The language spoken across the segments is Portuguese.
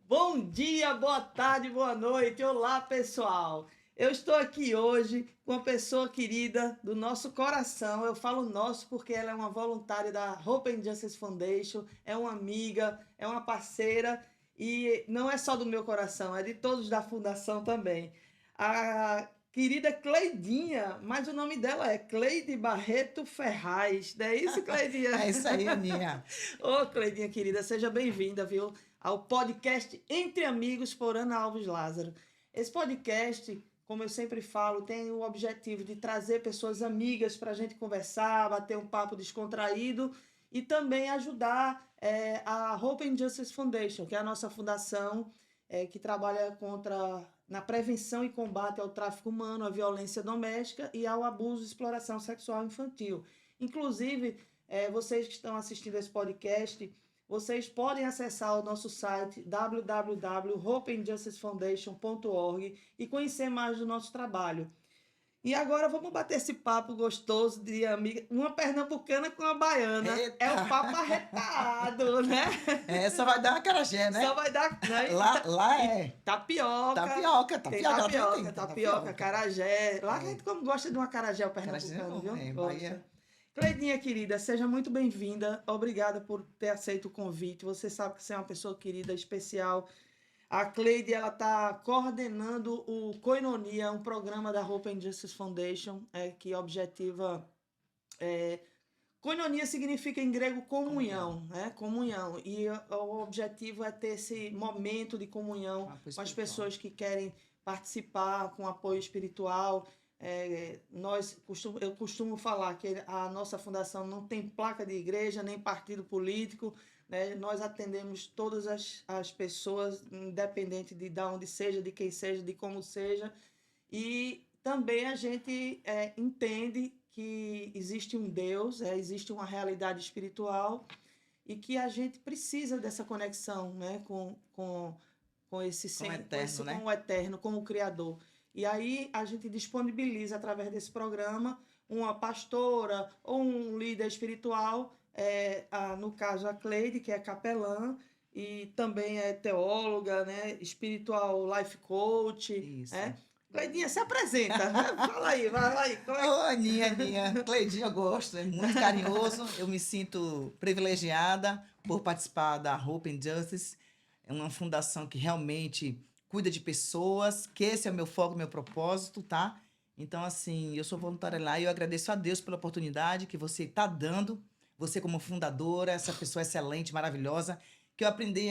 Bom dia, boa tarde, boa noite. Olá, pessoal. Eu estou aqui hoje com uma pessoa querida do nosso coração. Eu falo nosso porque ela é uma voluntária da Hope and Justice Foundation, é uma amiga, é uma parceira e não é só do meu coração, é de todos da fundação também. A querida Cleidinha, mas o nome dela é Cleide Barreto Ferraz. Não é isso, Cleidinha? É isso aí, Aninha. Ô, Cleidinha querida, seja bem-vinda, viu, ao podcast Entre Amigos por Ana Alves Lázaro. Esse podcast, como eu sempre falo, tem o objetivo de trazer pessoas amigas para a gente conversar, bater um papo descontraído e também ajudar a Hope and Justice Foundation, que é a nossa fundação que trabalha na prevenção e combate ao tráfico humano, à violência doméstica e ao abuso e exploração sexual infantil. Inclusive, vocês que estão assistindo esse podcast, vocês podem acessar o nosso site www.hopeandjusticefoundation.org e conhecer mais do nosso trabalho. E agora vamos bater esse papo gostoso de amiga, uma pernambucana com uma baiana. Eita. É o papo arretado, né? Só vai dar uma acarajé, né? Só vai dar, né? Lá é Tapioca. tapioca, Tem tapioca, tapioca, acarajé. Lá a gente como gosta de um acarajé o pernambucano, viu? Bahia. Cleidinha, querida, seja muito bem-vinda. Obrigada por ter aceito o convite. Você sabe que você é uma pessoa querida, especial. A Cleide, ela está coordenando o Koinonia, um programa da Hope and Justice Foundation, que objetiva... Koinonia significa em grego comunhão, né? Comunhão. E o objetivo é ter esse momento de comunhão com as pessoas que querem participar, com apoio espiritual. Eu costumo falar que a nossa fundação não tem placa de igreja, nem partido político, né? Nós atendemos todas as pessoas, independente de onde seja, de quem seja, de como seja. E também a gente entende que existe um Deus, existe uma realidade espiritual e que a gente precisa dessa conexão, né, com esse Com o eterno, né? com o eterno, com o Criador. E aí a gente disponibiliza, através desse programa, uma pastora ou um líder espiritual, no caso a Cleide, que é capelã, e também é teóloga, né, espiritual life coach. Isso. Cleidinha, se apresenta. Fala aí, vai aí. Ô, Aninha. Cleidinha, eu gosto, é muito carinhoso. Eu me sinto privilegiada por participar da Hope and Justice. É uma fundação que realmente cuida de pessoas, que esse é o meu foco, meu propósito, tá? Então, assim, eu sou voluntária lá e eu agradeço a Deus pela oportunidade que você está dando. Você como fundadora, essa pessoa excelente, maravilhosa, que eu aprendi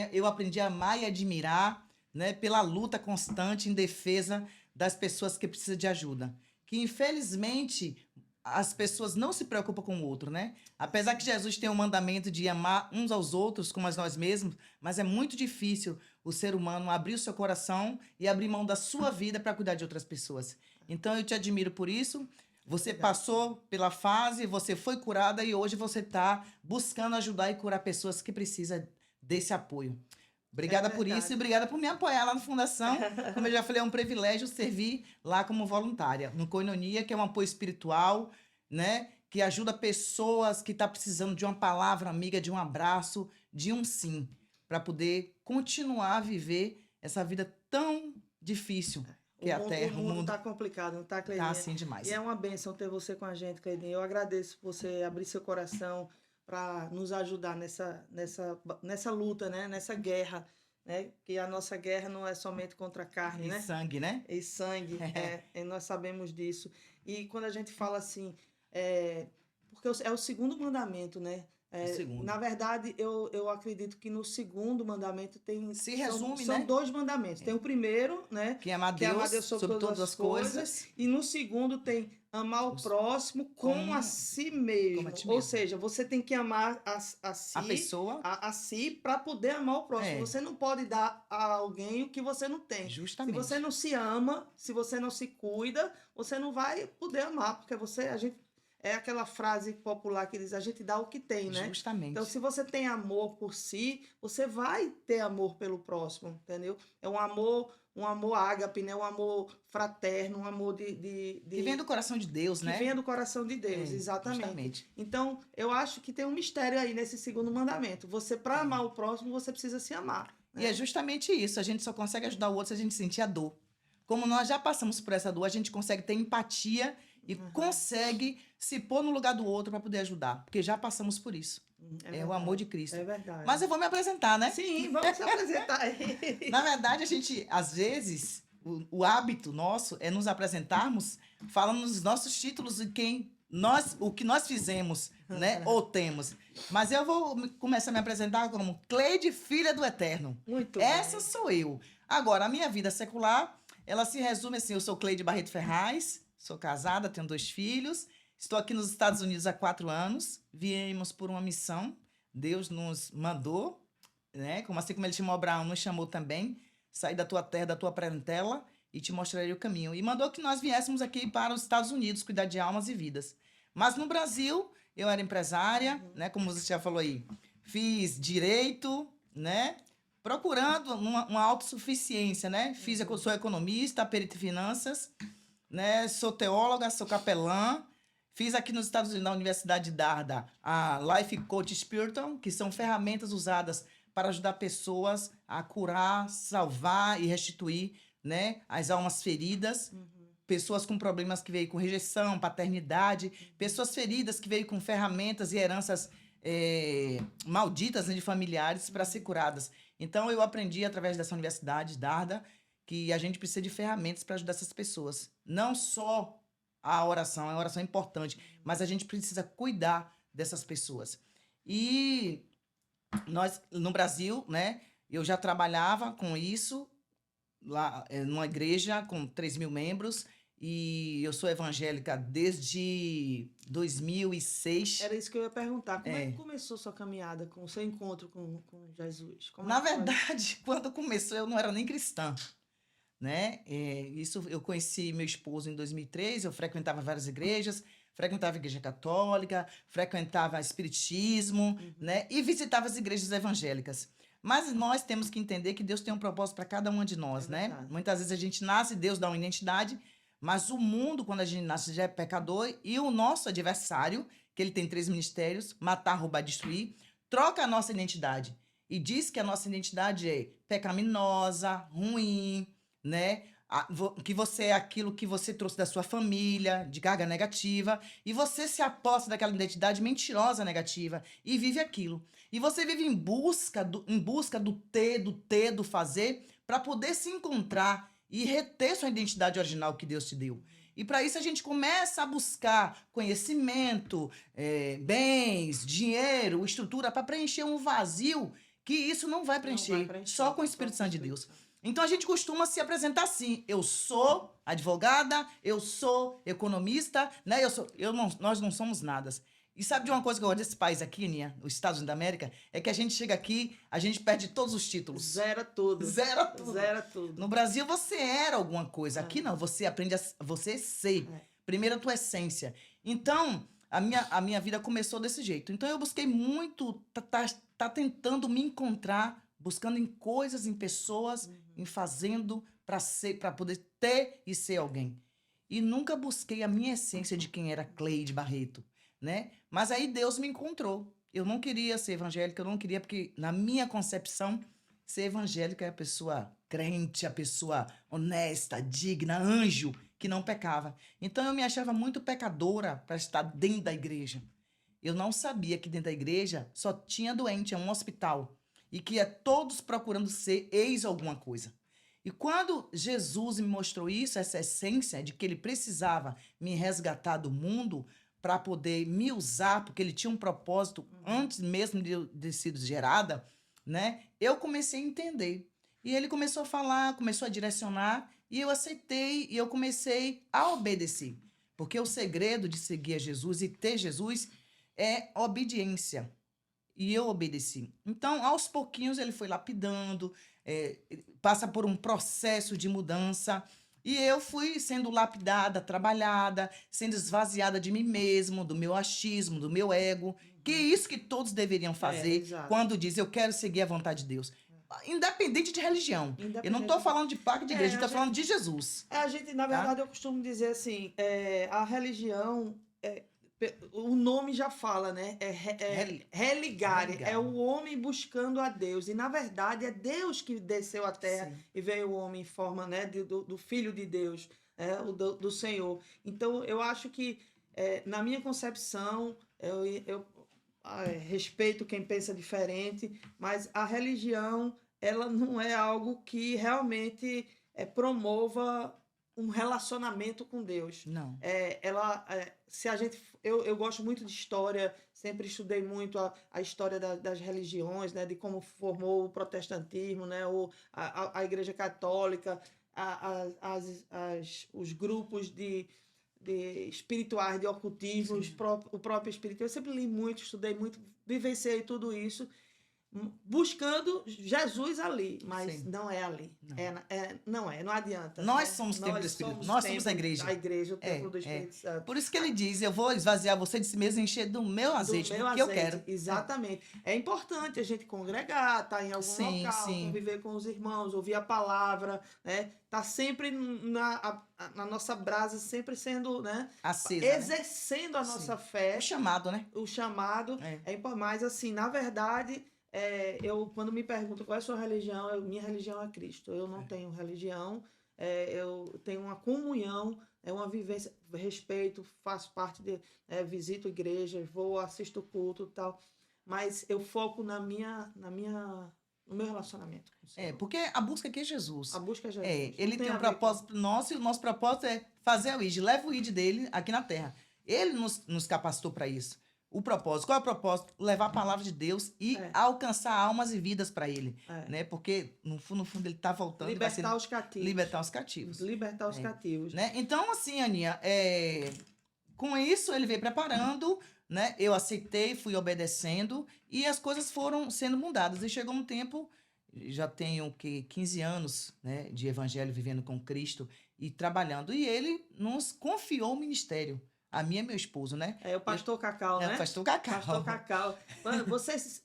a amar e admirar, né, pela luta constante em defesa das pessoas que precisam de ajuda. Que, infelizmente, as pessoas não se preocupam com o outro, né? Apesar que Jesus tem o mandamento de amar uns aos outros como a nós mesmos, mas é muito difícil o ser humano abrir o seu coração e abrir mão da sua vida para cuidar de outras pessoas. Então, eu te admiro por isso. Você passou pela fase, você foi curada e hoje você está buscando ajudar e curar pessoas que precisam desse apoio. Obrigada por isso e obrigada por me apoiar lá na Fundação. Como eu já falei, é um privilégio servir lá como voluntária. No Koinonia, que é um apoio espiritual, né? Que ajuda pessoas que estão precisando de uma palavra amiga, de um abraço, de um sim, para poder continuar a viver essa vida tão difícil que é a Terra. O mundo está complicado, não está, Cleidinha? Tá assim demais. E é uma bênção ter você com a gente, Cleidinha. Eu agradeço por você abrir seu coração para nos ajudar nessa luta, né? Nessa guerra, né? Que a nossa guerra não é somente contra a carne, né? E sangue, né? E sangue, e nós sabemos disso. E quando a gente fala assim, porque é o segundo mandamento, né? Segundo. Na verdade, eu acredito que no segundo mandamento Se resume, são né? dois mandamentos. Tem o primeiro, né? Que é amar Deus sobre todas as coisas. E no segundo tem amar o próximo como a si mesmo. Como a ti Ou mesmo. seja, você tem que amar a si, A pessoa. a si para poder amar o próximo. Você não pode dar a alguém o que você não tem. Justamente. Se você não se ama, se você não se cuida, você não vai poder amar, porque a gente é aquela frase popular que diz, a gente dá o que tem, né? Justamente. Então, se você tem amor por si, você vai ter amor pelo próximo, entendeu? É um amor ágape, né? Um amor fraterno, um amor que vem do coração de Deus, né? Que vem do coração de Deus, exatamente. Justamente. Então, eu acho que tem um mistério aí nesse segundo mandamento. Você, para amar o próximo, você precisa se amar. E é justamente isso. A gente só consegue ajudar o outro se a gente sentir a dor. Como nós já passamos por essa dor, a gente consegue ter empatia e consegue se pôr no lugar do outro para poder ajudar. Porque já passamos por isso. É o amor de Cristo. É verdade. Mas eu vou me apresentar, né? Sim, vamos se apresentar aí. Na verdade, a gente, às vezes, o hábito nosso é nos apresentarmos falando nos nossos títulos e o que nós fizemos, né? Ou temos. Mas eu vou começar a me apresentar como Cleide, filha do Eterno. Muito Essa bem. sou eu. Agora, a minha vida secular, ela se resume assim, eu sou Cleide Barreto Ferraz, sou casada, tenho 2 filhos, estou aqui nos Estados Unidos há 4 anos, viemos por uma missão, Deus nos mandou, né? Assim como ele chamou Abraão, nos chamou também, sair da tua terra, da tua parentela, e te mostrarei o caminho. E mandou que nós viéssemos aqui para os Estados Unidos, cuidar de almas e vidas. Mas no Brasil, eu era empresária, né? Como você já falou aí, fiz direito, né? Procurando uma autossuficiência, né? Sou economista, perito em finanças, né? Sou teóloga, sou capelã. Fiz aqui nos Estados Unidos, na Universidade de Darda, a Life Coach Spiritual, que são ferramentas usadas para ajudar pessoas a curar, salvar e restituir, né, as almas feridas. Pessoas com problemas que veio com rejeição, paternidade, pessoas feridas que veio com ferramentas e heranças malditas, né, de familiares para ser curadas. Então, eu aprendi através dessa universidade, Darda, que a gente precisa de ferramentas para ajudar essas pessoas. Não só a oração é importante, mas a gente precisa cuidar dessas pessoas. E nós, no Brasil, né, eu já trabalhava com isso, lá numa igreja com 3.000 membros, e eu sou evangélica desde 2006. Era isso que eu ia perguntar. Como é que começou sua caminhada, com o seu encontro com Jesus? Na verdade, quando começou, eu não era nem cristã, né? Isso eu conheci meu esposo em 2003, eu frequentava várias igrejas, frequentava a igreja católica, frequentava espiritismo, né? E visitava as igrejas evangélicas. Mas nós temos que entender que Deus tem um propósito para cada uma de nós, né? Verdade. Muitas vezes a gente nasce, Deus dá uma identidade, mas o mundo, quando a gente nasce, já é pecador, e o nosso adversário, que ele tem 3 ministérios, matar, roubar, destruir, troca a nossa identidade e diz que a nossa identidade é pecaminosa, ruim, né? Que você é aquilo que você trouxe da sua família, de carga negativa, e você se aposta daquela identidade mentirosa negativa e vive aquilo. E você vive em busca do ter, do fazer, para poder se encontrar e reter sua identidade original que Deus te deu. E para isso a gente começa a buscar conhecimento, bens, dinheiro, estrutura, para preencher um vazio que isso não vai preencher, só com o Espírito Santo de Deus. Então a gente costuma se apresentar assim: eu sou advogada, eu sou economista, né? Nós não somos nada. E sabe de uma coisa que eu gosto desse país aqui, Nia, os Estados Unidos da América, é que a gente chega aqui, a gente perde todos os títulos. Zera tudo. Zera tudo. Zera tudo. No Brasil você era alguma coisa, aqui não, você aprende você ser. Primeiro a tua essência. Então, a minha vida começou desse jeito. Então eu busquei muito, tá tentando me encontrar, buscando em coisas, em pessoas, em fazendo para poder ter e ser alguém. E nunca busquei a minha essência de quem era Cleide Barreto, né? Mas aí Deus me encontrou. Eu não queria ser evangélica, eu não queria, porque na minha concepção, ser evangélica é a pessoa crente, a pessoa honesta, digna, anjo, que não pecava. Então eu me achava muito pecadora para estar dentro da igreja. Eu não sabia que dentro da igreja só tinha doente, é um hospital. E que é todos procurando ser ex alguma coisa. E quando Jesus me mostrou isso, essa essência de que ele precisava me resgatar do mundo para poder me usar, porque ele tinha um propósito antes mesmo de eu ter sido gerada, né? Eu comecei a entender. E ele começou a falar, começou a direcionar, e eu aceitei e eu comecei a obedecer. Porque o segredo de seguir a Jesus e ter Jesus é obediência. E eu obedeci. Então, aos pouquinhos, ele foi lapidando, passa por um processo de mudança. E eu fui sendo lapidada, trabalhada, sendo esvaziada de mim mesmo, do meu achismo, do meu ego. Que é isso que todos deveriam fazer quando diz eu quero seguir a vontade de Deus. Independente de religião. Eu não estou falando de placa de igreja, eu estou falando de Jesus. A gente, na verdade, eu costumo dizer assim, a religião o nome já fala, né? Religare, é o homem buscando a Deus. E, na verdade, é Deus que desceu à terra e veio o homem em forma, né, do Filho de Deus, do Senhor. Então, eu acho que, na minha concepção, eu respeito quem pensa diferente, mas a religião, ela não é algo que realmente promova um relacionamento com Deus. Não. Se a gente, eu gosto muito de história, sempre estudei muito a história das religiões, né, de como formou o protestantismo, né, a Igreja Católica, os grupos de espirituais, de ocultismo, o próprio espiritismo. Eu sempre li muito, estudei muito, vivenciei tudo isso, buscando Jesus ali, mas não é ali. Não adianta. Nós somos o templo do Espírito, nós somos a igreja. A igreja, o templo do Espírito Santo. Por isso que ele diz, eu vou esvaziar você de si mesmo e encher do meu azeite, do que eu quero. Exatamente. É importante a gente congregar, estar em algum local, conviver com os irmãos, ouvir a palavra, né? Tá sempre na nossa brasa, sempre sendo, né? Acesa, exercendo a nossa fé. O chamado, né? O chamado é importante. Mas, assim, na verdade, quando me perguntam qual é a sua religião, minha religião é Cristo. Eu não tenho religião, eu tenho uma comunhão, uma vivência, respeito, faço parte visito igrejas, vou, assisto culto e tal, mas eu foco no meu relacionamento com o Senhor. Porque a busca aqui é Jesus. A busca é Jesus. Ele tem um propósito nosso e o nosso propósito é fazer o ID, leva o ID dele aqui na Terra. Ele nos capacitou para isso. O propósito, qual é o propósito? Levar a palavra de Deus e alcançar almas e vidas para ele, né? Porque no fundo ele está voltando. Libertar os cativos. Libertar os cativos. Libertar os cativos. Né? Então, assim, Aninha, com isso ele veio preparando, né? Eu aceitei, fui obedecendo e as coisas foram sendo mudadas. E chegou um tempo, já tenho 15 anos, né, de evangelho, vivendo com Cristo e trabalhando. E ele nos confiou o ministério. A minha e meu esposo, né? O pastor Cacau, né? O pastor Cacau. Pastor Cacau.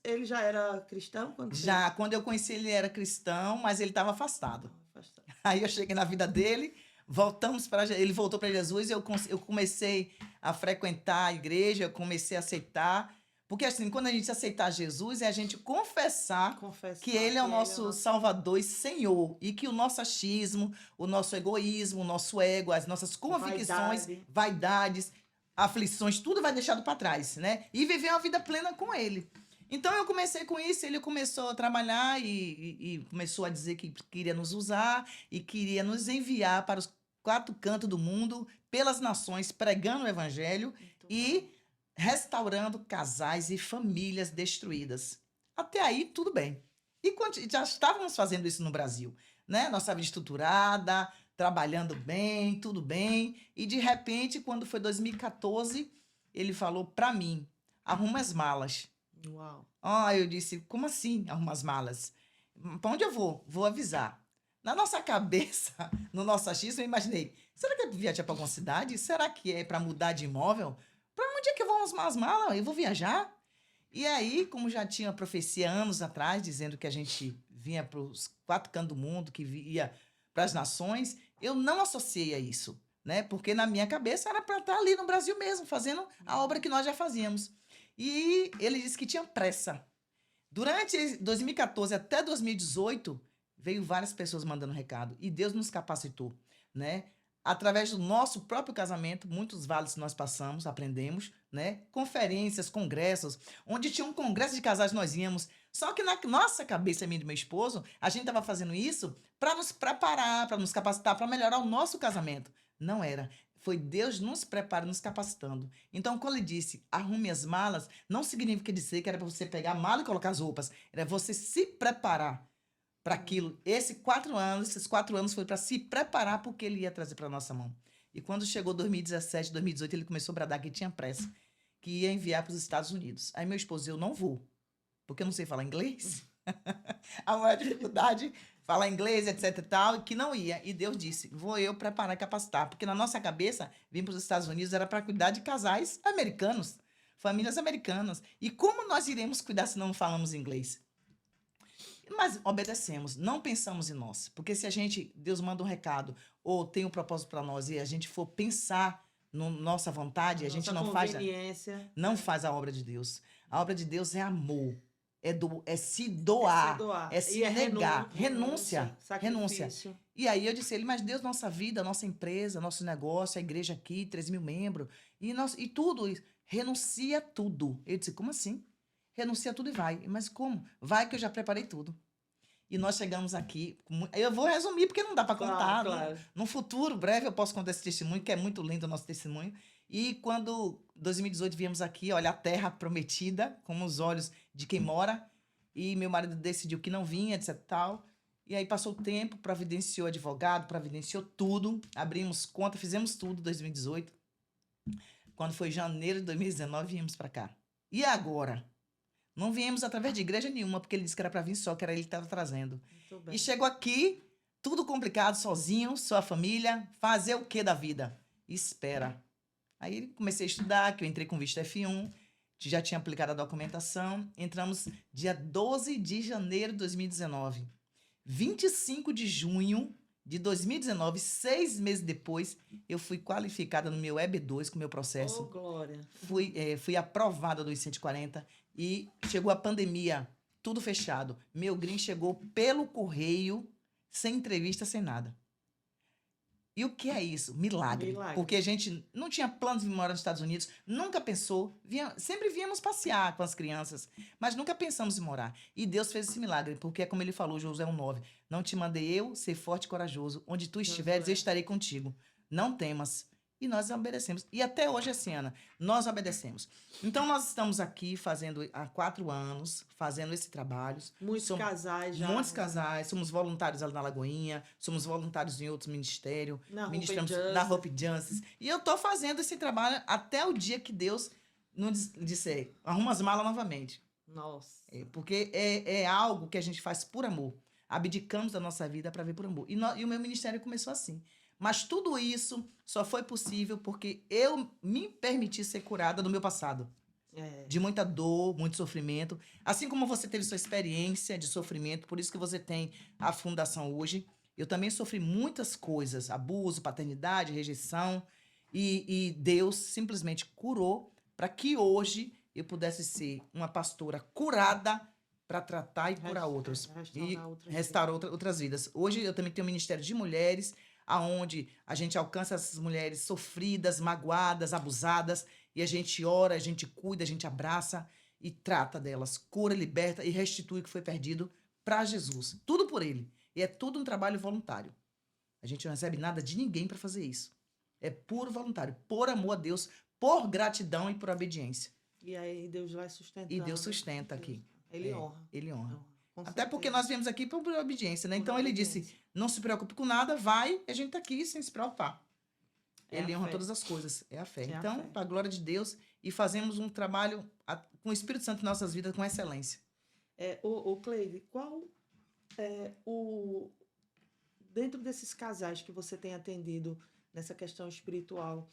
Ele já era cristão? Quando eu conheci ele era cristão, mas ele estava afastado. Aí eu cheguei na vida dele, ele voltou para Jesus e eu comecei a frequentar a igreja, eu comecei a aceitar. Porque assim, quando a gente aceitar Jesus, é a gente confessar que ele é o nosso Salvador e Senhor. E que o nosso achismo, o nosso egoísmo, o nosso ego, as nossas convicções, vaidades, aflições, tudo vai deixado para trás, né? E viver uma vida plena com ele. Então eu comecei com isso, ele começou a trabalhar e começou a dizer que queria nos usar e queria nos enviar para os 4 cantos do mundo, pelas nações, pregando o evangelho restaurando casais e famílias destruídas. Até aí, tudo bem. E já estávamos fazendo isso no Brasil, né? Nossa vida estruturada, trabalhando bem, tudo bem. E, de repente, quando foi 2014, ele falou para mim, arruma as malas. Uau. Eu disse, como assim arruma as malas? Para onde eu vou? Vou avisar. Na nossa cabeça, no nosso achismo, eu imaginei, será que é viajar para alguma cidade? Será que é para mudar de imóvel? Para onde é que eu vou arrumar as malas? Eu vou viajar? E aí, como já tinha profecia anos atrás, dizendo que a gente vinha para os 4 cantos do mundo, que ia para as nações, eu não associei a isso, né? Porque na minha cabeça era para estar ali no Brasil mesmo, fazendo a obra que nós já fazíamos. E ele disse que tinha pressa. Durante 2014 até 2018, veio várias pessoas mandando recado. E Deus nos capacitou, né? Através do nosso próprio casamento, muitos vales nós passamos, aprendemos, né? Conferências, congressos, onde tinha um congresso de casais nós íamos. Só que na nossa cabeça, minha e do meu esposo, a gente estava fazendo isso para nos preparar, para nos capacitar, para melhorar o nosso casamento. Não era. Foi Deus nos preparando, nos capacitando. Então, quando ele disse, arrume as malas, não significa dizer que era para você pegar a mala e colocar as roupas. Era você se preparar para aquilo. Esses 4 anos foi para se preparar porque ele ia trazer para nossa mão. E quando chegou 2017, 2018, ele começou a bradar que tinha pressa, que ia enviar para os Estados Unidos. Aí meu esposo, eu não vou, porque eu não sei falar inglês. A maior dificuldade, falar inglês, etc e tal, e que não ia. E Deus disse, vou eu preparar e capacitar. Porque na nossa cabeça, vir para os Estados Unidos era para cuidar de casais americanos, famílias americanas. E como nós iremos cuidar se não falamos inglês? Mas obedecemos, não pensamos em nós. Porque se Deus manda um recado ou tem um propósito para nós e a gente for pensar nossa vontade, a gente não faz a obra de Deus. A obra de Deus é amor, é se doar, é se negar, renúncia. E aí eu disse a ele, mas Deus, nossa vida, nossa empresa, nosso negócio, a igreja aqui, 3.000 membros, e tudo isso, renuncia tudo. Eu disse, como assim? Renuncia tudo e vai. Mas como? Vai que eu já preparei tudo. E nós chegamos aqui, eu vou resumir porque não dá para contar. Claro. No futuro, breve, eu posso contar esse testemunho, que é muito lindo o nosso testemunho. E quando, em 2018, viemos aqui, olha, a terra prometida, com os olhos de quem mora, e meu marido decidiu que não vinha, etc tal. E aí passou o tempo, providenciou advogado, providenciou tudo, abrimos conta, fizemos tudo em 2018. Quando foi janeiro de 2019, viemos para cá. E agora? Não viemos através de igreja nenhuma, porque ele disse que era para vir só, que era ele que estava trazendo. E chegou aqui, tudo complicado, sozinho, sua família, fazer o que da vida? Espera. Aí comecei a estudar, que eu entrei com visto F1, já tinha aplicado a documentação, entramos dia 12 de janeiro de 2019. 25 de junho de 2019, 6 meses depois, eu fui qualificada no meu EB2 com o meu processo. Oh, glória! Fui aprovada dos 140 e chegou a pandemia, tudo fechado. Meu green chegou pelo correio, sem entrevista, sem nada. E o que é isso? Milagre. Porque a gente não tinha planos de morar nos Estados Unidos, nunca pensou. Sempre víamos passear com as crianças, mas nunca pensamos em morar. E Deus fez esse milagre, porque é como ele falou, Josué 1:9. Não te mandei eu ser forte e corajoso. Onde tu estiveres, eu estarei contigo. Não temas. E nós obedecemos. E até hoje, assim, Ana, nós obedecemos. Então, nós estamos aqui fazendo há 4 anos, fazendo esse trabalho. Muitos casais já. Muitos casais. Somos voluntários ali na Lagoinha, somos voluntários em outros ministérios. Ministramos na Hope Justice. E eu estou fazendo esse trabalho até o dia que Deus nos disser, arruma as malas novamente. Nossa. Porque é algo que a gente faz por amor. Abdicamos da nossa vida para ver por amor. E o meu ministério começou assim. Mas tudo isso só foi possível porque eu me permiti ser curada do meu passado. De muita dor, muito sofrimento. Assim como você teve sua experiência de sofrimento, por isso que você tem a fundação hoje. Eu também sofri muitas coisas, abuso, paternidade, rejeição. E Deus simplesmente curou para que hoje eu pudesse ser uma pastora curada para tratar e curar outros. E restaurar outras vidas. Hoje eu também tenho um ministério de mulheres, aonde a gente alcança essas mulheres sofridas, magoadas, abusadas, e a gente ora, a gente cuida, a gente abraça e trata delas, cura, liberta e restitui o que foi perdido para Jesus. Tudo por ele. E é tudo um trabalho voluntário. A gente não recebe nada de ninguém para fazer isso. É puro voluntário, por amor a Deus, por gratidão e por obediência. E aí Deus vai sustentando. E Deus sustenta aqui. Ele honra. Ele honra. Até porque nós viemos aqui por obediência, né? Então ele disse, não se preocupe com nada, vai, e a gente está aqui sem se preocupar. Ele honra todas as coisas, é a fé. Então, para a glória de Deus, e fazemos um trabalho com o Espírito Santo em nossas vidas com excelência. Cleide, qual é dentro desses casais que você tem atendido nessa questão espiritual,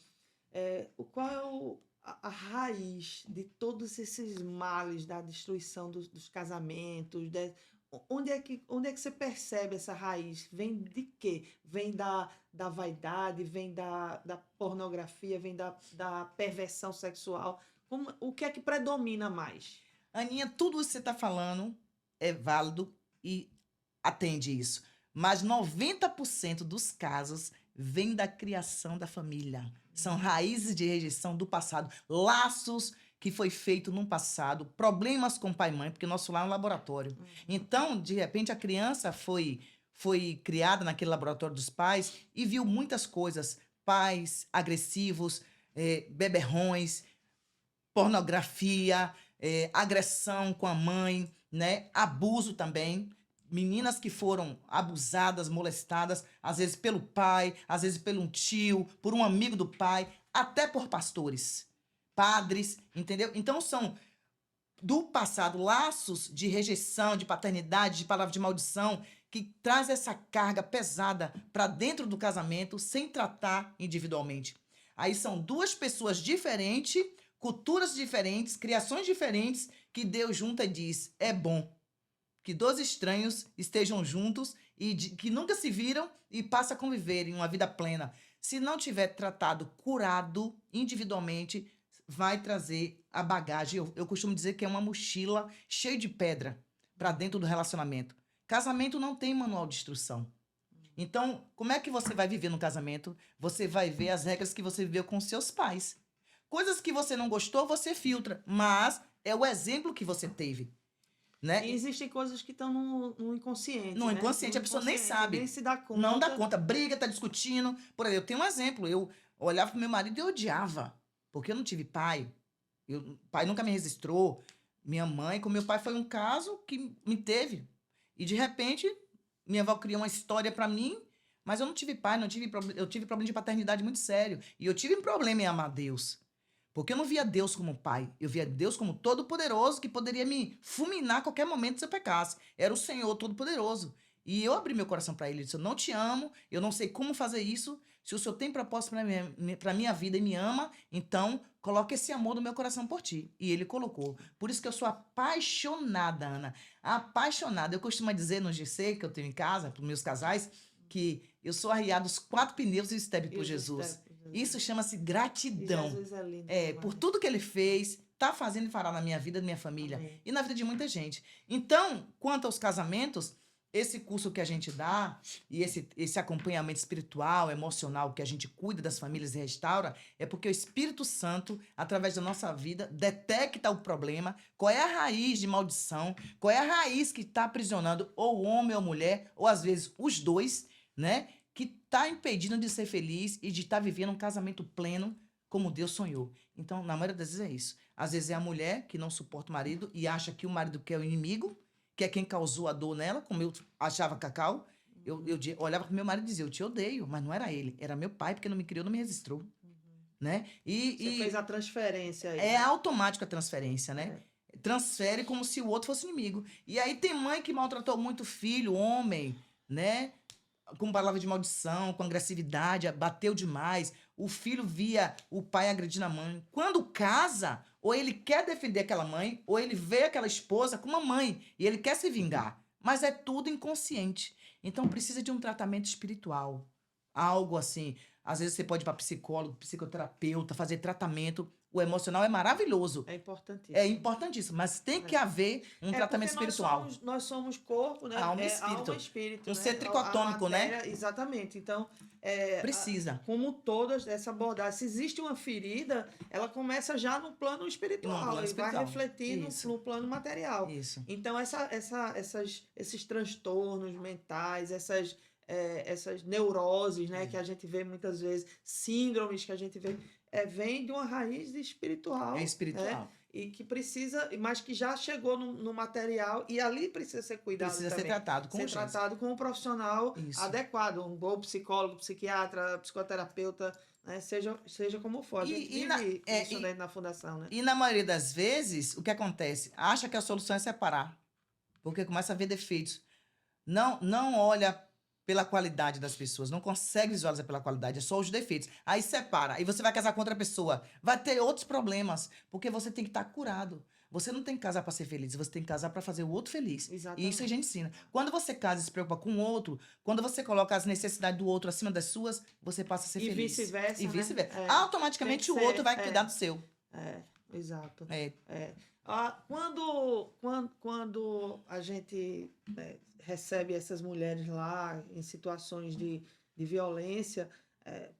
qual é a raiz de todos esses males da destruição dos casamentos? Onde é que você percebe essa raiz? Vem de quê? Vem da vaidade, vem da pornografia, vem da perversão sexual? O que é que predomina mais? Aninha, tudo isso que você está falando é válido e atende isso. Mas 90% dos casos vem da criação da família. São raízes de rejeição do passado, laços que foi feito no passado, problemas com pai e mãe, porque nosso lar é um laboratório. Então, de repente, a criança foi criada naquele laboratório dos pais e viu muitas coisas. Pais agressivos, beberrões, pornografia, agressão com a mãe, né? Abuso também. Meninas que foram abusadas, molestadas, às vezes pelo pai, às vezes por um tio, por um amigo do pai, até por pastores, padres, entendeu? Então são do passado laços de rejeição, de paternidade, de palavra de maldição, que traz essa carga pesada para dentro do casamento sem tratar individualmente. Aí são duas pessoas diferentes, culturas diferentes, criações diferentes, que Deus junta e diz, é bom que 2 estranhos estejam juntos que nunca se viram e passa a conviver em uma vida plena. Se não tiver tratado, curado individualmente, vai trazer a bagagem. Eu costumo dizer que é uma mochila cheia de pedra para dentro do relacionamento. Casamento não tem manual de instrução. Então, como é que você vai viver no casamento? Você vai ver as regras que você viveu com seus pais. Coisas que você não gostou, você filtra, mas é o exemplo que você teve, né? E existem coisas que estão no inconsciente, No inconsciente, a pessoa nem sabe. Nem se dá conta. Não dá conta. Briga, tá discutindo. Por exemplo, eu tenho um exemplo. Eu olhava pro meu marido e eu odiava. Porque eu não tive pai. O pai nunca me registrou. Minha mãe com meu pai foi um caso que me teve. E, de repente, minha avó criou uma história pra mim, mas eu não tive pai, eu tive problema de paternidade muito sério. E eu tive um problema em amar Deus. Porque eu não via Deus como pai. Eu via Deus como todo-poderoso que poderia me fulminar a qualquer momento se eu pecasse. Era o Senhor todo-poderoso. E eu abri meu coração para ele. Eu disse, eu não te amo, eu não sei como fazer isso. Se o Senhor tem propósito para minha vida e me ama, então coloque esse amor no meu coração por ti. E ele colocou. Por isso que eu sou apaixonada, Ana. Apaixonada. Eu costumo dizer no GC que eu tenho em casa, para os meus casais, que eu sou arriado os 4 pneus e o step por Jesus. Isso chama-se gratidão. E Jesus é lindo. Por tudo que ele fez, tá fazendo e fará na minha vida, na minha família. Amém. E na vida de muita gente. Então, quanto aos casamentos, esse curso que a gente dá e esse acompanhamento espiritual, emocional, que a gente cuida das famílias e restaura, é porque o Espírito Santo, através da nossa vida, detecta o problema, qual é a raiz de maldição, qual é a raiz que está aprisionando ou o homem ou a mulher, ou às vezes os dois, né? Que está impedindo de ser feliz e de estar vivendo um casamento pleno como Deus sonhou. Então, na maioria das vezes é isso. Às vezes é a mulher que não suporta o marido e acha que o marido quer o inimigo, que é quem causou a dor nela, como eu achava Cacau. Eu olhava para meu marido e dizia, eu te odeio, mas não era ele, era meu pai, porque não me criou, não me registrou. Né? Você fez a transferência aí. É automático a transferência, né? Transfere como se o outro fosse inimigo. E aí tem mãe que maltratou muito o filho, homem, né? Com palavra de maldição, com agressividade, bateu demais. O filho via o pai agredindo a mãe. Quando casa, ou ele quer defender aquela mãe, ou ele vê aquela esposa com uma mãe e ele quer se vingar. Mas é tudo inconsciente. Então precisa de um tratamento espiritual. Algo assim. Às vezes você pode ir para psicólogo, psicoterapeuta, fazer tratamento. O emocional é maravilhoso. É importantíssimo. É importantíssimo, mas tem que haver um tratamento espiritual. Nós somos corpo, né? Alma e espírito. Alma e espírito. Um ser tricotômico, né? Exatamente. Então, precisa. Como todas essa abordagem, se existe uma ferida, ela começa já no plano espiritual e vai refletir no plano material. Isso. Então, esses transtornos mentais, essas neuroses, né, que a gente vê muitas vezes, síndromes que a gente vê, vem de uma raiz espiritual. É espiritual. E que precisa, mas que já chegou no material e ali precisa ser cuidado precisa também. Ser tratado com urgência. Tratado com um profissional adequado, um bom psicólogo, psiquiatra, psicoterapeuta, né, seja como for. A gente vive isso dentro da fundação, né? E na maioria das vezes, o que acontece? Acha que a solução é separar, porque começa a ver defeitos. Não olha pela qualidade das pessoas, não consegue visualizar pela qualidade, é só os defeitos. Aí separa, aí você vai casar com outra pessoa, vai ter outros problemas, porque você tem que estar curado. Você não tem que casar para ser feliz, você tem que casar para fazer o outro feliz. Exatamente. E isso a gente ensina. Quando você casa e se preocupa com o outro, quando você coloca as necessidades do outro acima das suas, você passa a ser feliz. Vice-versa, e vice-versa. Né? Automaticamente o outro vai cuidar do seu. Exato. Quando a gente recebe essas mulheres lá em situações de violência,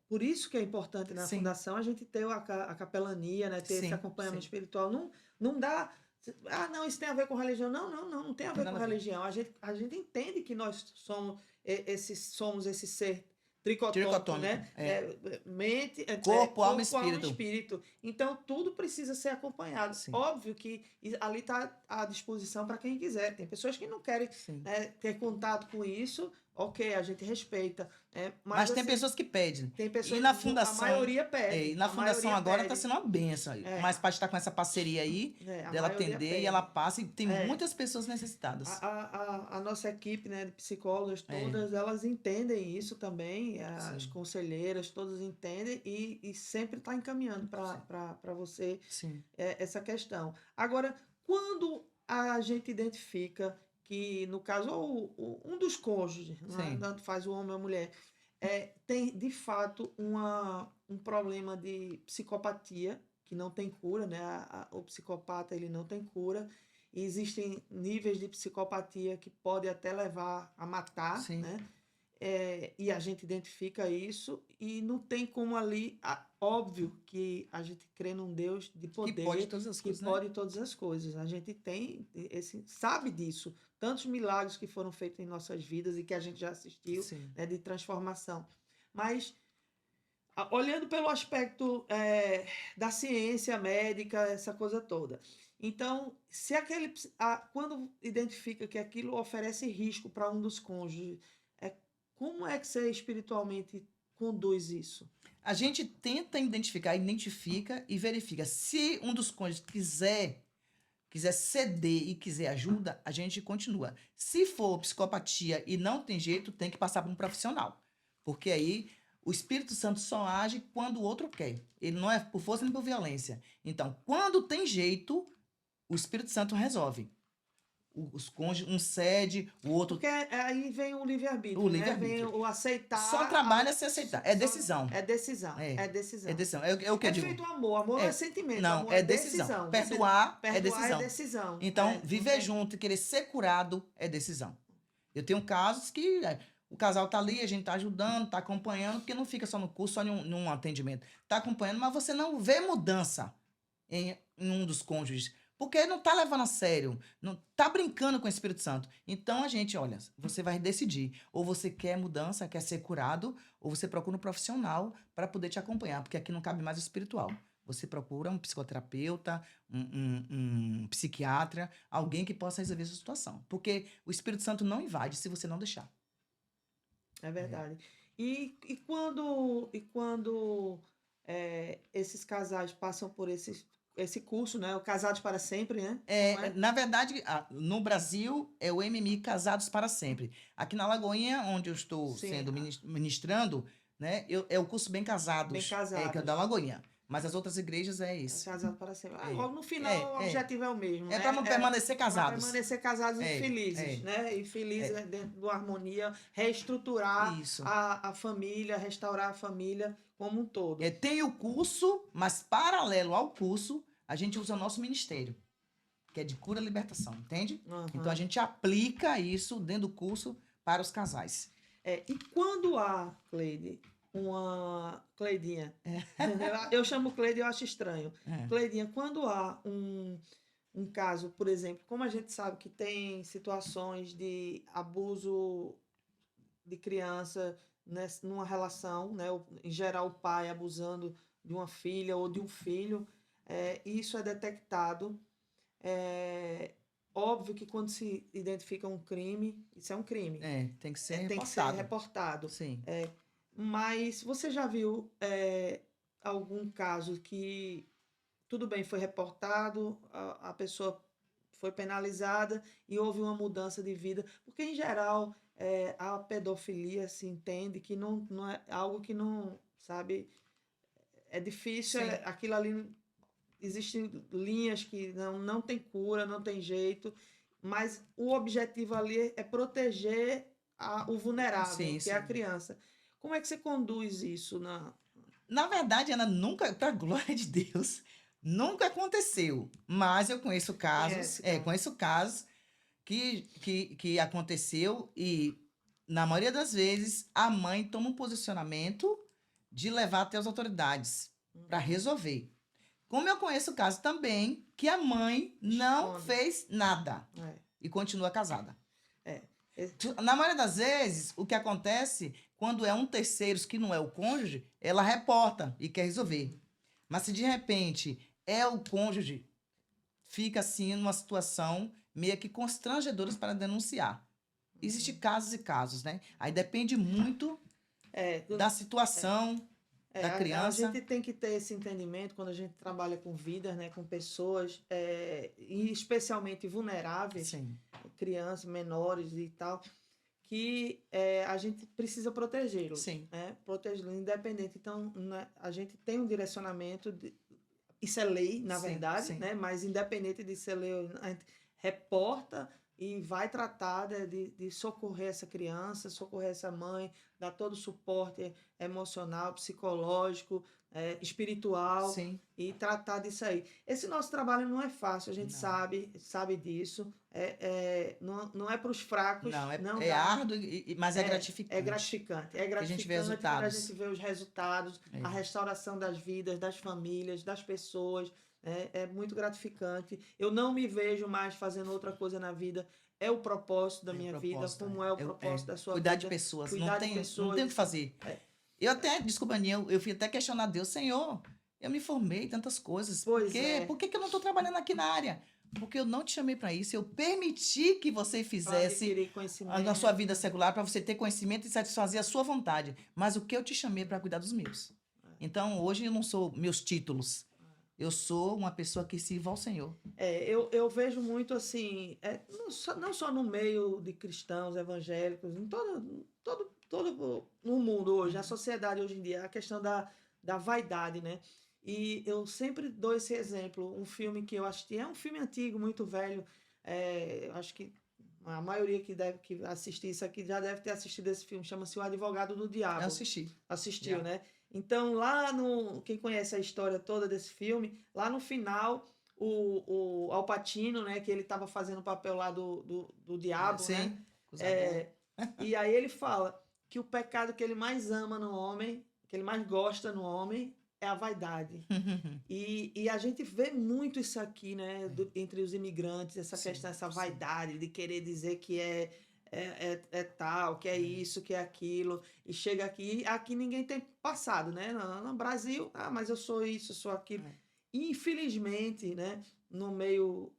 por isso que é importante na fundação a gente ter a capelania, né? Ter esse acompanhamento espiritual. Não dá... não, isso tem a ver com religião. Não tem a ver com religião. A gente entende que nós somos esse ser tricotômico, né? Mente, corpo, alma e espírito. Então, tudo precisa ser acompanhado. Sim. Óbvio que ali está à disposição para quem quiser. Tem pessoas que não querem ter contato com isso. Ok, a gente respeita. Mas tem pessoas que pedem. Tem pessoas e na fundação, a maioria pede. E na fundação agora está sendo uma benção. Mas pode estar com essa parceria aí, dela atender, e ela passa, e tem muitas pessoas necessitadas. A nossa equipe, né, de psicólogas, todas, elas entendem isso também, as conselheiras, todas entendem e sempre está encaminhando para você essa questão. Agora, quando a gente identifica que no caso, um dos cônjuges, né? Sim. Tanto faz o homem ou a mulher, tem de fato um problema de psicopatia que não tem cura, né? O psicopata ele não tem cura. E existem níveis de psicopatia que podem até levar a matar, Sim. né? E a gente identifica isso e não tem como ali, óbvio que a gente crê num Deus de poder, Que pode todas as que coisas, né? pode todas as coisas. A gente tem sabe disso, tantos milagres que foram feitos em nossas vidas e que a gente já assistiu, Sim. né, de transformação. Mas olhando pelo aspecto da ciência médica, essa coisa toda. Então, se quando identifica que aquilo oferece risco para um dos cônjuges, como é que você espiritualmente conduz isso? A gente tenta identifica e verifica. Se um dos cônjuges quiser ceder e quiser ajuda, a gente continua. Se for psicopatia e não tem jeito, tem que passar para um profissional. Porque aí o Espírito Santo só age quando o outro quer. Ele não é por força nem por violência. Então, quando tem jeito, o Espírito Santo resolve. Os cônjuges, um cede, o outro... Porque aí vem o livre-arbítrio, O livre-arbítrio. Vem o aceitar... Só trabalha se aceitar. É decisão. É decisão. É decisão. É decisão. É o que eu digo. feito amor. Amor não é sentimento. Não, amor é decisão. Perdoar é decisão. é decisão. Então, viver junto e querer ser curado é decisão. Eu tenho casos que o casal tá ali, a gente tá ajudando, tá acompanhando, porque não fica só no curso, só num atendimento. Tá acompanhando, mas você não vê mudança em um dos cônjuges. Porque não tá levando a sério, não tá brincando com o Espírito Santo. Então, a gente, olha, você vai decidir. Ou você quer mudança, quer ser curado, ou você procura um profissional para poder te acompanhar, porque aqui não cabe mais o espiritual. Você procura um psicoterapeuta, um psiquiatra, alguém que possa resolver essa situação. Porque o Espírito Santo não invade se você não deixar. É verdade. E quando esses casais passam por esse curso, né? O Casados para Sempre, né? Na verdade, no Brasil, é o MMI Casados para Sempre. Aqui na Lagoinha, onde eu estou sendo ministrando, né, é o curso Bem Casados, Bem Casados. que é da Lagoinha. Mas as outras igrejas é esse. Casado para sempre. No final, o objetivo é o mesmo. É para permanecer casados. Para permanecer casados e felizes, né? E felizes dentro da harmonia, reestruturar a família, restaurar a família como um todo. Tem o curso, mas paralelo ao curso, a gente usa o nosso ministério, que é de cura e libertação, entende? Uhum. Então, a gente aplica isso dentro do curso para os casais. E quando há, Cleidinha, eu chamo Cleide, eu acho estranho. Cleidinha, quando há um caso, por exemplo, como a gente sabe que tem situações de abuso de criança numa relação, né? Em geral o pai abusando de uma filha ou de um filho, isso é detectado. Óbvio que quando se identifica um crime, isso é um crime. Tem que ser reportado. Tem que ser reportado. Sim. Mas você já viu algum caso que, tudo bem, foi reportado, a pessoa foi penalizada e houve uma mudança de vida? Porque, em geral, a pedofilia se entende que não é algo que não, sabe, é difícil, aquilo ali, existem linhas que não tem cura, não tem jeito, mas o objetivo ali é proteger o vulnerável, que é a criança. Como é que você conduz isso? Na verdade, Ana, nunca, para a glória de Deus, nunca aconteceu. Mas eu conheço casos, conheço casos que aconteceu e, na maioria das vezes, a mãe toma um posicionamento de levar até as autoridades para resolver. Como eu conheço o caso também que a mãe não fez nada e continua casada. Na maioria das vezes, o que acontece, quando é um terceiro que não é o cônjuge, ela reporta e quer resolver. Mas se de repente é o cônjuge, fica assim numa situação meio que constrangedora para denunciar. Existem casos e casos, né? Aí depende muito da situação da criança. A gente tem que ter esse entendimento quando a gente trabalha com vidas, né, com pessoas, e especialmente vulneráveis, crianças, menores e tal, que a gente precisa protegê-los. Protegê-los, independente. Então, né, a gente tem um direcionamento, isso é lei, na verdade, né, mas independente de ser lei, a gente reporta e vai tratar de socorrer essa criança, socorrer essa mãe, dar todo o suporte emocional, psicológico, espiritual, Sim. e tratar disso aí. Esse nosso trabalho não é fácil, a gente Não. sabe disso. Não é para os fracos, Não, não é dá. árduo, mas é gratificante. É gratificante. É Que a gente vê gratificante quando a resultados. gente vê os resultados, É. a restauração das vidas, das famílias, das pessoas. É muito gratificante. Eu não me vejo mais fazendo outra coisa na vida. É o propósito da minha vida, como é o propósito da sua Cuidar vida. de pessoas. Cuidar de Não pessoas. tem o que fazer. Eu até, desculpa, Aninha, eu fui até questionar Deus, Senhor, eu me formei em tantas coisas. Pois Por que eu não estou trabalhando aqui na área? Porque eu não te chamei para isso. Eu permiti que você fizesse adquirir conhecimento. na sua vida secular, para você ter conhecimento e satisfazer a sua vontade. Mas o que eu te chamei para cuidar dos meus. Então, hoje eu não sou meus títulos. Eu sou uma pessoa que sirva ao Senhor. Eu vejo muito assim, não só no meio de cristãos, evangélicos, em todo no mundo hoje, na sociedade hoje em dia, a questão da vaidade, né? E eu sempre dou esse exemplo. Um filme que eu assisti, é um filme antigo, muito velho, acho que a maioria que assistir isso aqui já deve ter assistido esse filme, chama-se O Advogado do Diabo. Eu assisti. Assistiu, né? Então, quem conhece a história toda desse filme, lá no final, o Al Pacino, né, que ele estava fazendo o papel lá do diabo, Sim, né? E aí ele fala que o pecado que ele mais ama no homem, que ele mais gosta no homem, é a vaidade. E a gente vê muito isso aqui, né, entre os imigrantes, essa questão, essa vaidade de querer dizer que é tal, que é isso, que é aquilo, e chega aqui ninguém tem passado, né? No Brasil, mas eu sou isso, eu sou aquilo. Infelizmente, né, no meio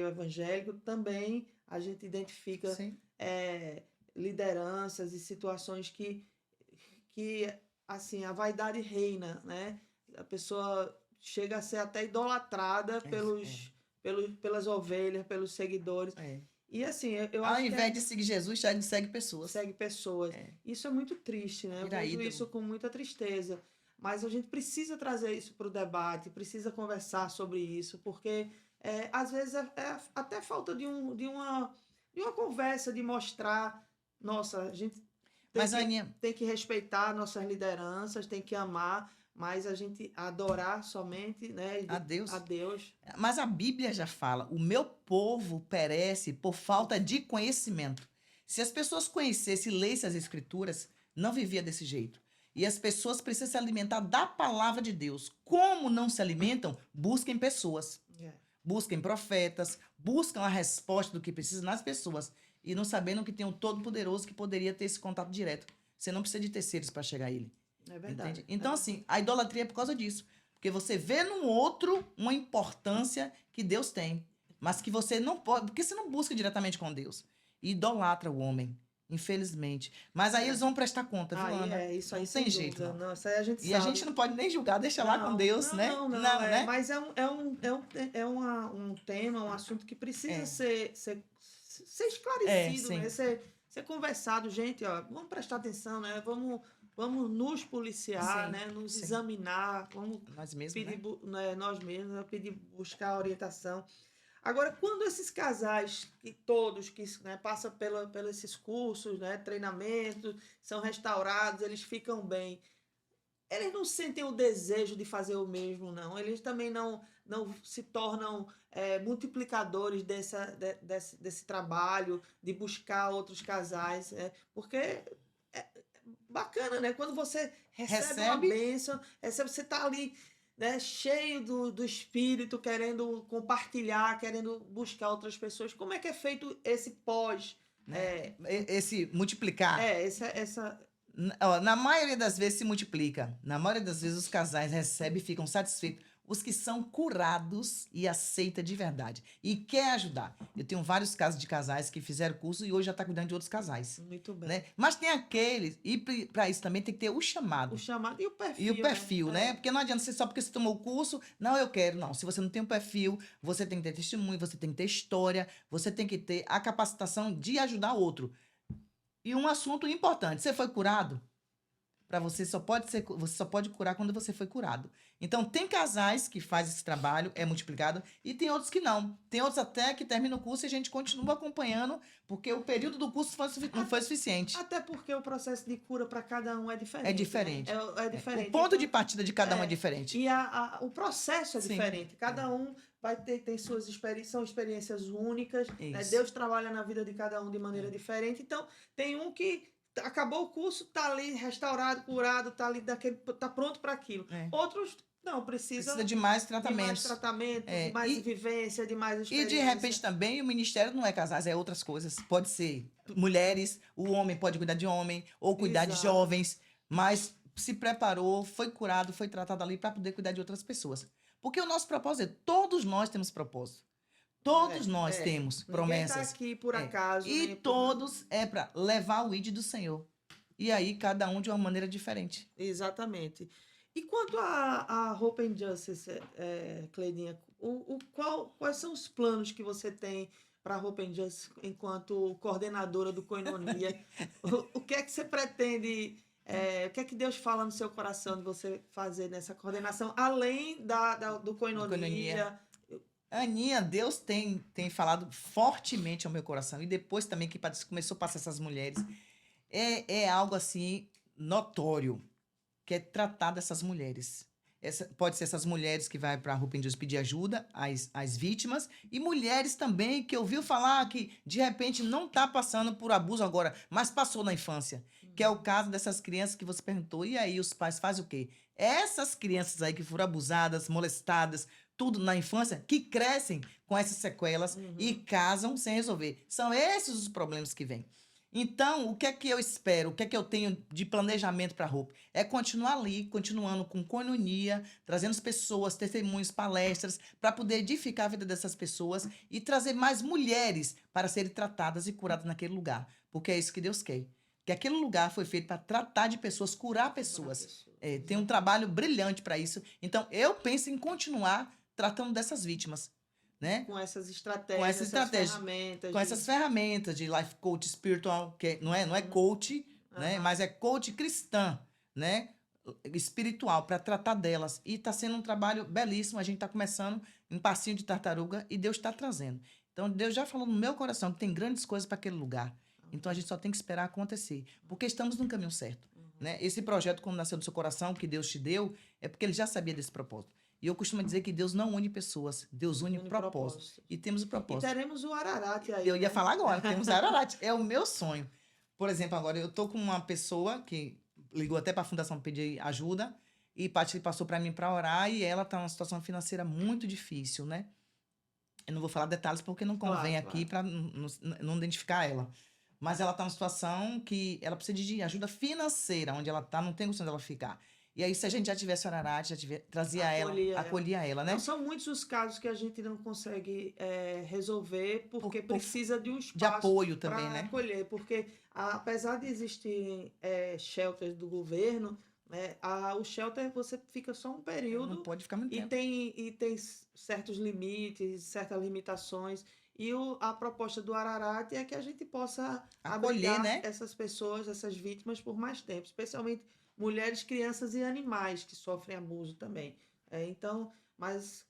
evangélico também a gente identifica lideranças e situações que assim, a vaidade reina, né? A pessoa chega a ser até idolatrada pelas ovelhas, pelos seguidores. E assim, eu acho que... Ao invés de seguir Jesus, já segue pessoas. Segue pessoas. Isso é muito triste, né? Eu vejo isso com muita tristeza. Mas a gente precisa trazer isso para o debate, precisa conversar sobre isso, porque às vezes até falta de uma conversa, de mostrar, nossa, a gente tem que respeitar nossas lideranças, tem que amar, mas a gente adorar somente, né, a Deus. A Mas a Bíblia já fala, o meu povo perece por falta de conhecimento. Se as pessoas conhecessem e lessem as Escrituras, não vivia desse jeito. E as pessoas precisam se alimentar da palavra de Deus. Como não se alimentam? Busquem pessoas. Busquem profetas, buscam a resposta do que precisa nas pessoas. E não sabendo que tem um Todo-Poderoso que poderia ter esse contato direto. Você não precisa de terceiros para chegar a ele. É verdade. Entende? Então, assim, a idolatria é por causa disso. Porque você vê no outro uma importância que Deus tem. Mas que você não pode... Porque você não busca diretamente com Deus. E idolatra o homem. Infelizmente. Mas aí eles vão prestar conta, viu, Ana? Isso aí não tem jeito, não. Não, isso aí a gente e sabe. a gente não pode nem julgar, deixa lá com Deus, né? Não, né? Mas é um tema, um assunto que precisa ser esclarecido, né? Ser conversado. Gente, ó, vamos prestar atenção, né? Vamos nos policiar, né? Nos examinar, vamos nós mesmos, pedir, nós mesmos, pedir, buscar orientação. Agora, quando esses casais, todos que passam pelos esses cursos, né, treinamentos, são restaurados, eles ficam bem, eles não sentem o desejo de fazer o mesmo, não. Eles também não se tornam multiplicadores desse trabalho, de buscar outros casais, porque é bacana, né? Quando você recebe uma bênção, você está ali, né, cheio do Espírito, querendo compartilhar, querendo buscar outras pessoas. Como é que é feito esse pós? Esse multiplicar. Na maioria das vezes se multiplica. Na maioria das vezes os casais recebem e ficam satisfeitos. Os que são curados e aceitam de verdade. E quer ajudar. Eu tenho vários casos de casais que fizeram curso e hoje já estão cuidando de outros casais. Muito bem. Né? Mas tem aqueles, e para isso também tem que ter o chamado. O chamado e o perfil. E o perfil, né? Porque não adianta ser só porque você tomou o curso, não, eu quero. Não, se você não tem um perfil, você tem que ter testemunho, você tem que ter história, você tem que ter a capacitação de ajudar o outro. E um assunto importante, você foi curado? para você você só pode curar quando você foi curado. Então, tem casais que fazem esse trabalho, é multiplicado, e tem outros que não. Tem outros até que terminam o curso e a gente continua acompanhando, porque o período do curso não foi suficiente. Até porque o processo de cura para cada um é diferente. É diferente. Né? É diferente. O ponto de partida de cada um é diferente. E o processo é diferente. Cada um vai ter suas experiências, são experiências únicas. Né? Deus trabalha na vida de cada um de maneira diferente. Então, tem um que acabou o curso, tá ali restaurado, curado, tá ali tá pronto para aquilo. Outros não, precisa de mais tratamentos. De mais tratamento, de mais vivência, de mais experiência. E de repente também o ministério não é casais, é outras coisas. Pode ser mulheres, o homem pode cuidar de homem, ou cuidar de jovens, mas se preparou, foi curado, foi tratado ali para poder cuidar de outras pessoas. Porque o nosso propósito todos nós temos propósito. Todos nós temos promessas. Ninguém tá aqui por acaso. E todos é para levar o ID do Senhor. E aí, cada um de uma maneira diferente. Exatamente. E quanto a Hope and Justice, Cleidinha, quais são os planos que você tem para a Hope and Justice enquanto coordenadora do Koinonia? O que é que você pretende, o que é que Deus fala no seu coração de você fazer nessa coordenação, além do Koinonia? Aninha, Deus tem falado fortemente ao meu coração. E depois também que começou a passar essas mulheres, é algo assim notório, que é tratar dessas mulheres. Pode ser essas mulheres que vai para a Hope and Justice pedir ajuda às vítimas, e mulheres também que ouviu falar que de repente não está passando por abuso agora, mas passou na infância. Que é o caso dessas crianças que você perguntou. E aí os pais fazem o quê? Essas crianças aí que foram abusadas, molestadas, tudo na infância, que crescem com essas sequelas e casam sem resolver. São esses os problemas que vêm. Então, o que é que eu espero? O que é que eu tenho de planejamento para a Hope? É continuar ali, continuando com Koinonia, trazendo as pessoas, testemunhos, palestras, para poder edificar a vida dessas pessoas e trazer mais mulheres para serem tratadas e curadas naquele lugar. Porque é isso que Deus quer. Que aquele lugar foi feito para tratar de pessoas, curar pessoas. Tem um trabalho brilhante para isso. Então, eu penso em continuar tratando dessas vítimas. Né? Com essas estratégias, ferramentas. Com essas ferramentas de life coach espiritual, que não é coach, né? Mas é coach cristã, né? Espiritual, para tratar delas. E está sendo um trabalho belíssimo. A gente está começando em passinho de tartaruga e Deus está trazendo. Então, Deus já falou no meu coração que tem grandes coisas para aquele lugar. Então, a gente só tem que esperar acontecer, porque estamos no caminho certo. Né? Esse projeto, quando nasceu do seu coração, que Deus te deu, é porque ele já sabia desse propósito. E eu costumo dizer que Deus não une pessoas, Deus une propósitos. E temos o propósito. E teremos o Ararate aí. Eu ia falar agora, temos o Ararate. É o meu sonho. Por exemplo, agora eu tô com uma pessoa que ligou até para a fundação pedir ajuda e passou para mim para orar, e ela está numa situação financeira muito difícil, né? Eu não vou falar detalhes porque não convém aqui para não identificar ela. Mas ela está numa situação que ela precisa de ajuda financeira, onde ela está, não tem condição dela ficar. E aí, se a gente já tivesse o Ararate, acolhia ela, né? Não são muitos os casos que a gente não consegue resolver, porque precisa de um espaço de apoio também, né? Acolher, porque apesar de existirem shelters do governo, né, o shelter você fica só um período. Não pode ficar muito tempo. E tem certos limites, certas limitações. E a proposta do Ararate é que a gente possa acolher, né, essas pessoas, essas vítimas por mais tempo, especialmente mulheres, crianças e animais que sofrem abuso também. Então, mas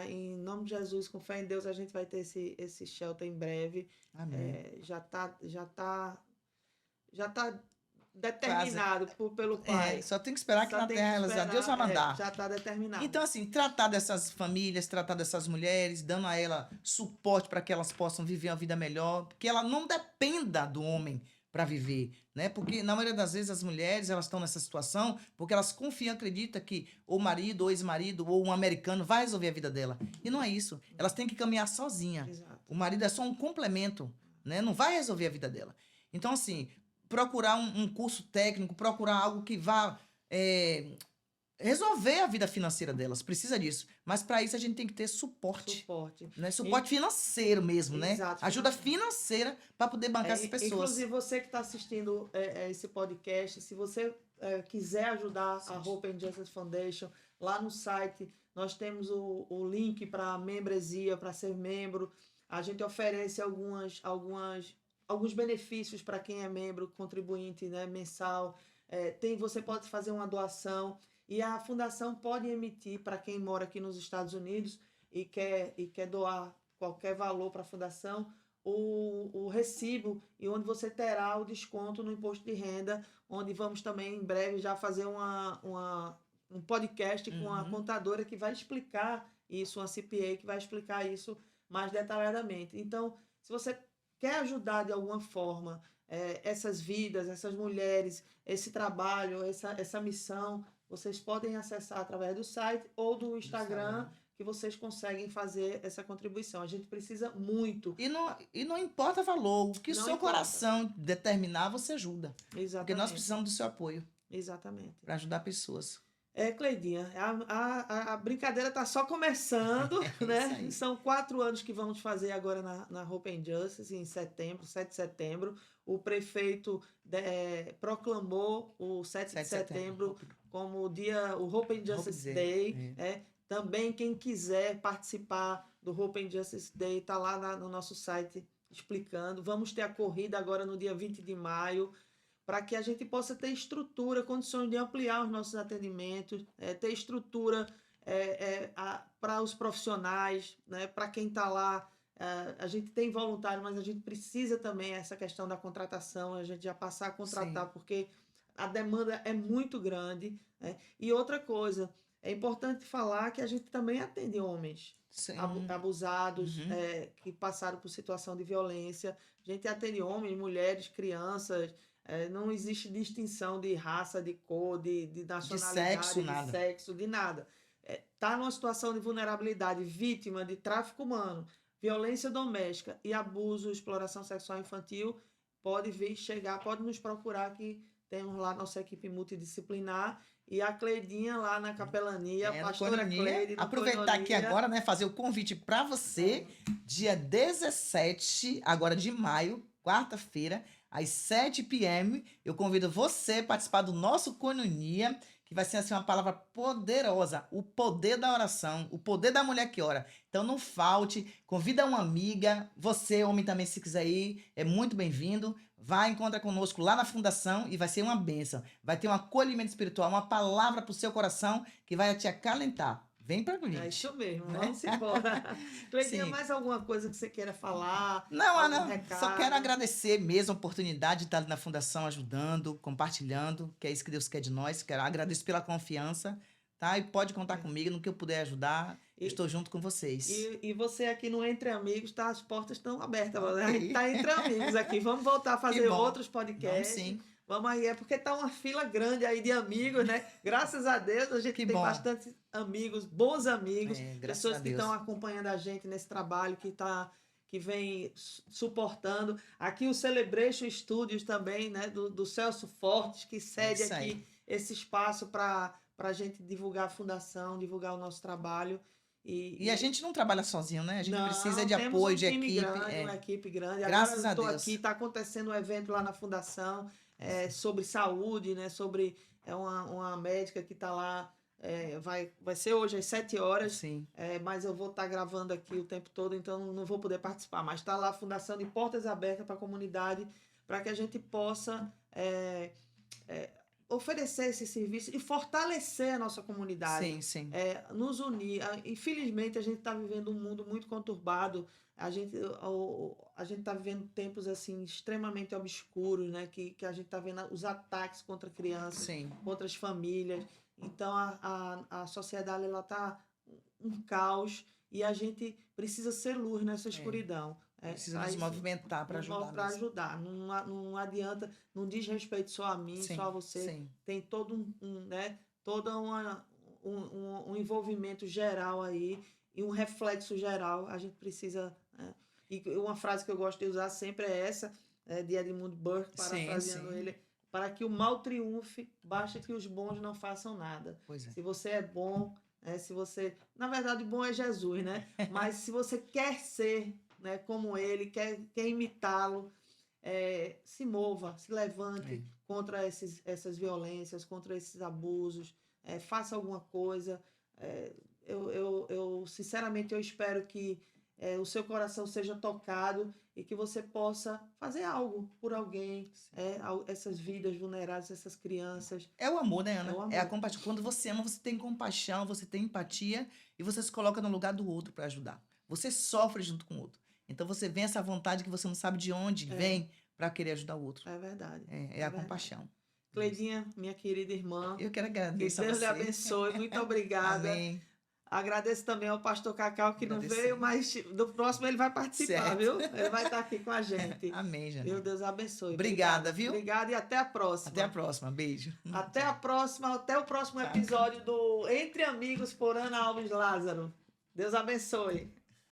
em nome de Jesus, com fé em Deus, a gente vai ter esse shelter em breve. Amém. Já tá determinado pelo Pai. Só tem que esperar que na terra Deus vai mandar. Já está determinado. Então, assim, tratar dessas famílias, tratar dessas mulheres, dando a ela suporte para que elas possam viver uma vida melhor, que ela não dependa do homem para viver, né? Porque na maioria das vezes as mulheres, elas estão nessa situação porque elas confiam, acreditam que o marido, ou ex-marido, ou um americano vai resolver a vida dela. E não é isso. Elas têm que caminhar sozinha. Exato. O marido é só um complemento, né? Não vai resolver a vida dela. Então, assim, procurar um curso técnico, procurar algo que vá resolver a vida financeira delas. Precisa disso. Mas para isso a gente tem que ter suporte. Né? Suporte financeiro mesmo, né? Exato. Ajuda financeira para poder bancar essas pessoas. Inclusive, você que está assistindo esse podcast, se você quiser ajudar a Hope and Justice Foundation, lá no site nós temos o link para membresia, para ser membro. A gente oferece alguns benefícios para quem é membro, contribuinte, né, mensal. Você pode fazer uma doação e a fundação pode emitir para quem mora aqui nos Estados Unidos e quer doar qualquer valor para a fundação, o recibo, e onde você terá o desconto no imposto de renda, onde vamos também em breve já fazer um podcast com a contadora que vai explicar isso, uma CPA que vai explicar isso mais detalhadamente. Então, se você quer ajudar de alguma forma essas vidas, essas mulheres, esse trabalho, essa missão, vocês podem acessar através do site ou do Instagram, que vocês conseguem fazer essa contribuição. A gente precisa muito. E não importa valor, o que o seu coração determinar, você ajuda. Exatamente. Porque nós precisamos do seu apoio. Exatamente. Para ajudar pessoas. Cleidinha, a brincadeira está só começando, né? São 4 anos que vamos fazer agora na Hope and Justice, em setembro, 7 de setembro. O prefeito proclamou o 7 de setembro como o Hope and Justice Day. Também quem quiser participar do Hope and Justice Day está lá no nosso site explicando. Vamos ter a corrida agora no dia 20 de maio, para que a gente possa ter estrutura, condições de ampliar os nossos atendimentos, ter estrutura para os profissionais, né, para quem está lá. A gente tem voluntário, mas a gente precisa também essa questão da contratação, a gente já passar a contratar, porque a demanda é muito grande. Né? E outra coisa, é importante falar que a gente também atende homens abusados, que passaram por situação de violência. A gente atende homens, mulheres, crianças. Não existe distinção de raça, de cor, de nacionalidade, de sexo, de nada. Está numa situação de vulnerabilidade, vítima de tráfico humano, violência doméstica e abuso, exploração sexual infantil, pode nos procurar, que temos lá nossa equipe multidisciplinar, e a Cleidinha lá na capelania, a pastora Cleide. Aproveitar aqui agora, né, fazer o convite para você, dia 17 agora de maio, quarta-feira, às 7 p.m., eu convido você a participar do nosso Koinonia, que vai ser assim, uma palavra poderosa, o poder da oração, o poder da mulher que ora. Então não falte, convida uma amiga, você, homem também, se quiser ir, é muito bem-vindo. Vai, encontra conosco lá na fundação e vai ser uma bênção. Vai ter um acolhimento espiritual, uma palavra para o seu coração que vai te acalentar. Vem pra gente. É isso mesmo, vamos embora. Cleidinha, mais alguma coisa que você queira falar? Não, Ana, só quero agradecer mesmo a oportunidade de estar ali na Fundação ajudando, compartilhando, que é isso que Deus quer de nós. Agradeço pela confiança, tá? E pode contar comigo no que eu puder ajudar. Estou junto com vocês. E você aqui no Entre Amigos, tá? As portas estão abertas. A gente tá entre amigos aqui. Vamos voltar a fazer outros podcasts. Vamos sim. Vamos aí, porque tá uma fila grande aí de amigos, né? Graças a Deus, a gente tem bastante amigos, bons amigos, pessoas que estão acompanhando a gente nesse trabalho, que vem suportando. Aqui o Celebration Studios também, né? Do Celso Fortes, que cede aqui esse espaço para a gente divulgar a fundação, divulgar o nosso trabalho. E a gente não trabalha sozinho, né? A gente precisa de apoio, de equipe. Uma equipe grande. Graças Agora eu a Deus. aqui, está acontecendo um evento lá na fundação sobre saúde, né? Sobre uma médica que está lá. Vai ser hoje às 7 horas. Sim. Mas eu vou estar gravando aqui o tempo todo, então não vou poder participar. Mas está lá a fundação de portas abertas para a comunidade, para que a gente possa oferecer esse serviço e fortalecer a nossa comunidade. Sim, sim. Nos unir. Infelizmente, a gente está vivendo um mundo muito conturbado. A gente está vivendo tempos assim extremamente obscuros, né? Que a gente está vendo os ataques contra crianças, contra as famílias. Então, a sociedade está um caos e a gente precisa ser luz nessa escuridão. Precisa nos movimentar para ajudar. Para ajudar. Não adianta, não diz respeito só a mim, só a você. Sim. Tem todo um envolvimento geral aí e um reflexo geral. A gente precisa... E uma frase que eu gosto de usar sempre é essa, de Edmund Burke, parafraseando ele: para que o mal triunfe, basta que os bons não façam nada. Se você é bom, se você... Na verdade, o bom é Jesus, né? Mas se você quer ser... Né, como ele, quer imitá-lo, se mova, se levante contra essas violências, contra esses abusos, faça alguma coisa. Sinceramente, eu espero que o seu coração seja tocado e que você possa fazer algo por alguém, essas vidas vulneráveis, essas crianças. É o amor, né, Ana? É o amor. É a compaixão. Quando você ama, você tem compaixão, você tem empatia e você se coloca no lugar do outro para ajudar. Você sofre junto com o outro. Então você vem essa vontade que você não sabe de onde vem para querer ajudar o outro. É verdade. É a compaixão. Cleidinha, minha querida irmã. Eu quero Que agradecer a Deus lhe você. abençoe. Muito obrigada. Amém. Agradeço também ao pastor Cacau, que não Agradecer. veio, mas do próximo ele vai participar, Certo. viu? Ele vai estar aqui com a gente. Amém, Jana. Meu Deus abençoe. Obrigada, viu? Obrigada e até a próxima. Até a próxima. Beijo. Até a próxima, até o próximo episódio do Entre Amigos por Ana Alves Lázaro. Deus abençoe.